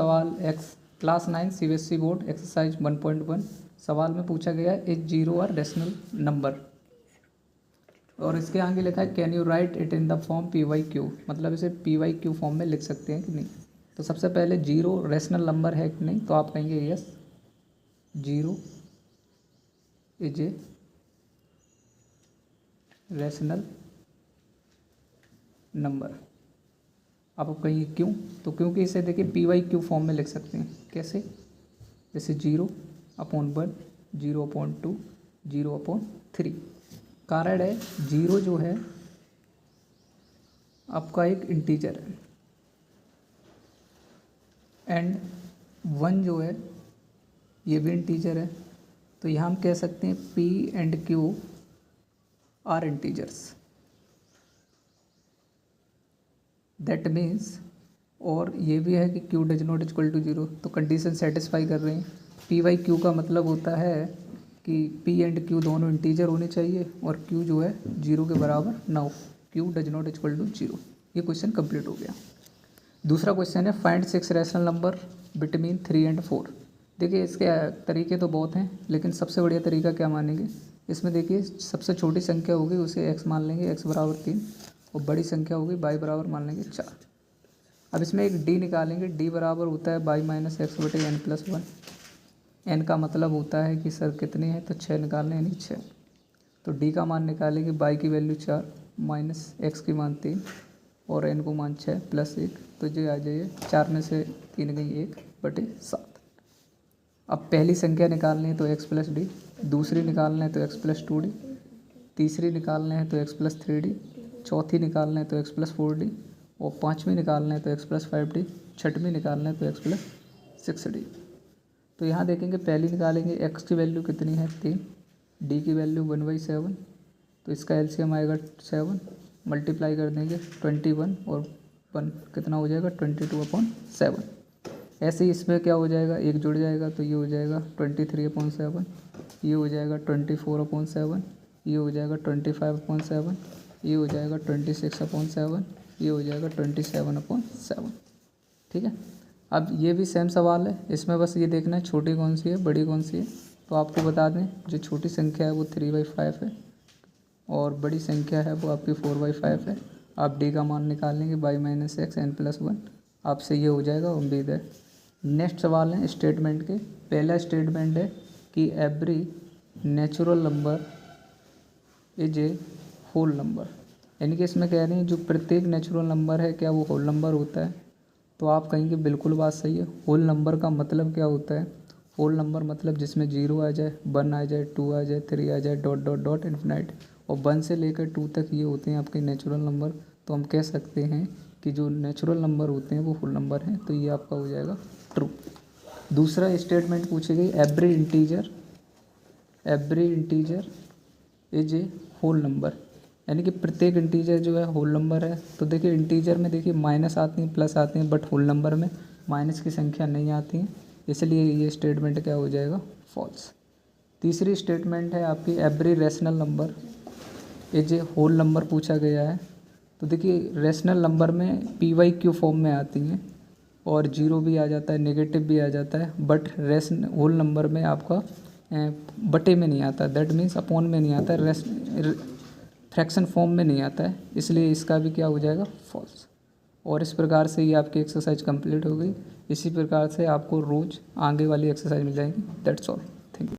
सवाल x class 9 CBSE board exercise 1.1 सवाल में पूछा गया है is zero are rational number और इसके आगे लिखा है can you write it in the form PYQ, मतलब इसे PYQ फॉर्म में लिख सकते हैं कि नहीं। तो सबसे पहले जीरो रेशनल नंबर है कि नहीं, तो आप कहेंगे yes zero is a rational number. आप कहिए क्यों, तो क्योंकि इसे देखिए PYQ फॉर्म में लिख सकते हैं। कैसे, जैसे 0/1, 0/2, 0/3। कारण है जीरो जो है आपका एक इंटीजर है एंड 1 जो है ये भी इंटीजर है। तो यहाँ हम कह सकते हैं P and Q are integers, that means, और ये भी है कि Q does not equal to 0, तो कंडीशन सेटिस्फाई कर रहे हैं। PYQ का मतलब होता है कि P एंड Q दोनों इंटीजर होने चाहिए और Q जो है 0 के बराबर ना हो। Q does not equal to 0। ये क्वेश्चन कंप्लीट हो गया। दूसरा क्वेश्चन है find 6 rational number between 3 and 4। देखिए इसके तरीके तो बहुत हैं, लेकिन सबसे बढ़िया तरीका क्या मानेंगे, इसमें देखिए सबसे छोटी संख्या होगी उसे x मान लेंगे, x बराबर 3, और बड़ी संख्या होगी y बराबर मान लेंगे 4। अब इसमें एक d निकालेंगे, d बराबर होता है y माइनस एक्स बटे n प्लस 1। n का मतलब होता है कि सर कितने हैं, तो 6 निकालने यानी 6। तो d का मान निकालेंगे, y की वैल्यू 4 माइनस x की मान 3 और n को मान 6 प्लस 1, तो ये आ जाइए 4 में से 3 गई 1 बटे 7। अब पहली संख्या निकालनी है तो x प्लस डी, दूसरी निकालना है तो x प्लस 2d, तीसरी निकालना है तो x प्लस 3d, चौथी निकालना है तो x प्लस 4d, और पाँचवीं निकालना है तो x प्लस 5d, छठवीं निकालना है तो x प्लस 6d। तो यहाँ देखेंगे पहली निकालेंगे, x की वैल्यू कितनी है 3, d की वैल्यू 1/7, तो इसका एलसीएम आएगा 7, मल्टीप्लाई कर देंगे 21 और 1 कितना हो जाएगा 22/7। ऐसे ही इसमें क्या हो जाएगा, एक जुड़ जाएगा तो ये हो जाएगा 23/7, ये हो जाएगा 24/7, ये हो जाएगा 25/7, ये हो जाएगा 26/7, ये हो जाएगा 27/7। ठीक है। अब ये भी सेम सवाल है, इसमें बस ये देखना है छोटी कौन सी है बड़ी कौन सी है। तो आपको बता दें जो छोटी संख्या है वो 3/5 है और बड़ी संख्या है वो आपकी 4/5 है। आप डी का मान निकाल लेंगे y minus x n plus 1, आपसे ये हो जाएगा, उम्मीद है। नेक्स्ट सवाल है स्टेटमेंट के। पहला स्टेटमेंट है कि every natural number is a whole number, यानी कि इसमें कह रहे हैं जो प्रत्येक नेचुरल नंबर है क्या वो होल नंबर होता है। तो आप कहेंगे बिल्कुल बात सही है। होल नंबर का मतलब क्या होता है, होल नंबर मतलब जिसमें 0 आ जाए, 1 आ जाए, 2 आ जाए, 3 आ जाए, डॉट डॉट डॉट इन्फिनाइट, और 1 से लेकर 2 तक ये होते हैं आपके नेचुरल नंबर। तो हम कह सकते हैं कि जो नेचुरल नंबर होते हैं वो होल नंबर हैं, तो ये आपका हो जाएगा ट्रू। दूसरा स्टेटमेंट पूछी गई every integer is a whole number, यानी कि प्रत्येक इंटीजर जो है होल नंबर है। तो देखिए इंटीजर में देखिए माइनस आती हैं प्लस आती हैं, बट होल नंबर में माइनस की संख्या नहीं आती है, इसलिए ये स्टेटमेंट क्या हो जाएगा फॉल्स। तीसरी स्टेटमेंट है आपकी every rational number is a whole number पूछा गया है। तो देखिए रेशनल नंबर में PYQ फॉर्म में आती हैं और 0 भी आ जाता है, नेगेटिव भी आ जाता है, बट होल नंबर में आपका बटे में नहीं आता, दैट मीन्स अपॉन में नहीं आता है, फ्रैक्शन फॉर्म में नहीं आता है, इसलिए इसका भी क्या हो जाएगा फॉल्स। और इस प्रकार से ये आपकी एक्सरसाइज कंप्लीट हो गई। इसी प्रकार से आपको रोज़ आगे वाली एक्सरसाइज मिल जाएगी। That's all.